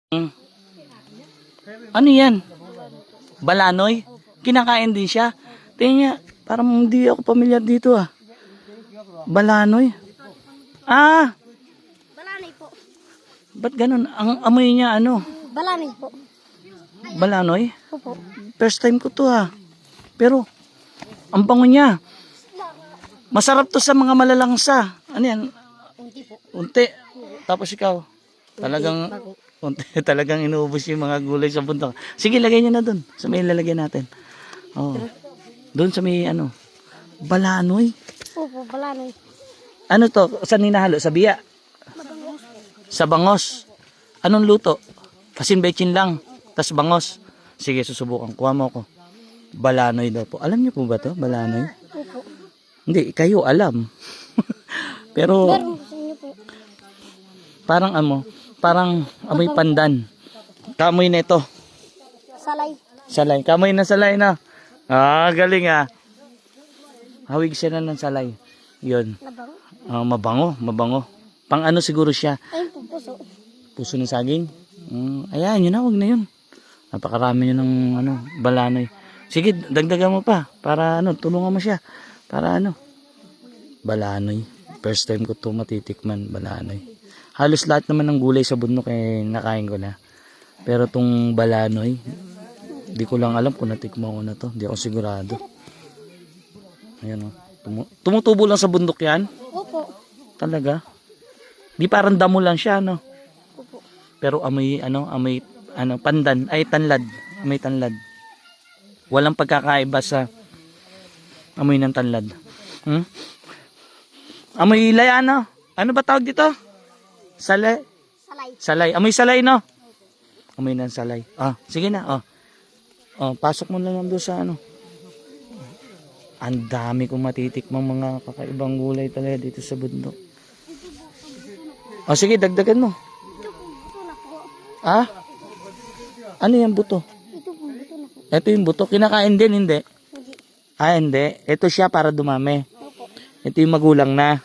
Hmm. Ano yan? Balanoy? Kinakain din siya. Tingnan niya, parang hindi ako pamilyar dito ah. Balanoy? Ah, Balanay po. ba't ganun? Ang amoy niya ano? Balanay po. Balanoy? Opo. First time ko to ha. Pero, ang bango niya. Masarap to sa mga malalangsa. Ano yan? Unti po. Unti. Tapos ikaw, talagang, Bago. unti, talagang inuubos yung mga gulay sa bundok. Sige, lagay niyo na dun. Sa may lalagyan natin. Oh. Doon sa may ano, balanoy. Opo, balanay. Ano to? Saan hinahalo? Sa biya? Sa bangos. Anong luto? Asin bechin lang. Tas bangos. Sige, susubukan. Kuha mo ako. Balanoy daw po. Alam niyo po ba to? Balanoy? Opo. Hindi, kayo alam. Pero Meron sa inyo po. parang parang amoy pandan. Kamoy na ito. Salay. Salay. Kamoy na salay na. Ah, galing ah. Hawig siya na ng salay. Yun. Labang. Mabango, mabango. Pang ano siguro siya? Ayun po, puso. Puso ng saging? Ayan, yun na, huwag na yun. Napakarami yun ng balanoy. Sige, dagdagan mo pa. Para tulungan mo siya. Para balanoy. First time ko ito matitikman, balanoy. Halos lahat naman ng gulay sa bundok nakain ko na. Pero tong balanoy, di ko lang alam kung natikman ko na to. Di ako sigurado. Ayan o. Tumutubo lang sa bundok yan? Opo. Talaga? Di parang damo lang siya, no? Opo. Pero amoy pandan, ay tanlad. Amoy tanlad. Walang pagkakaiba sa amoy ng tanlad. Amoy layano. Ano ba tawag dito? Salay. Salay. Salay. Amoy salay, no? Amoy ng salay. Sige na, pasok mo na lang doon sa Ang dami kong matitikmang mga kakaibang gulay talaga dito sa bundok. Sige, dagdagan mo. Ito po, buto na po. Ano yung buto? Ito po, buto na po. Ito yung buto. Kinakain din, hindi? Hindi. Hindi. Ito siya para dumami. Opo. Ito yung magulang na.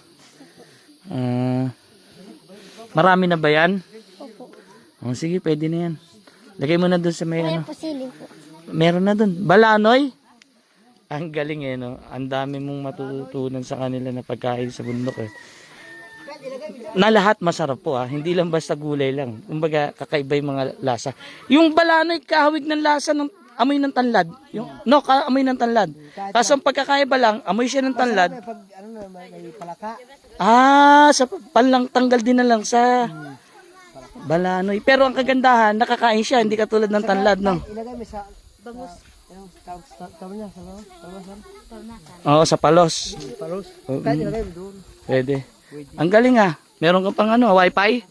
Marami na ba yan? Opo. Sige, pwede na yan. Lagay mo na dun sa may Ayun po, siling po. Meron na dun. Balanoy. Ang galing no? Ang dami mong matututunan sa kanila na pagkain sa bundok Na lahat masarap po Hindi lang basta gulay lang. Kumbaga kakaiba yung mga lasa. Yung balanoy kahawig ng lasa ng amoy ng tanlad. Amoy ng tanlad. Kaso ang pagkakaiba lang, amoy siya ng tanlad. Pag may palaka. Sa panlang tanggal din na lang sa balanoy. Pero ang kagandahan, nakakain siya, hindi katulad ng tanlad, no? Ilagay mo sa Bangus. tawag niya sa palawasan. Oo, sa palos. Palos. Kahit ilagay mo doon. Pwede. Ang galing Meron ka pang wifi?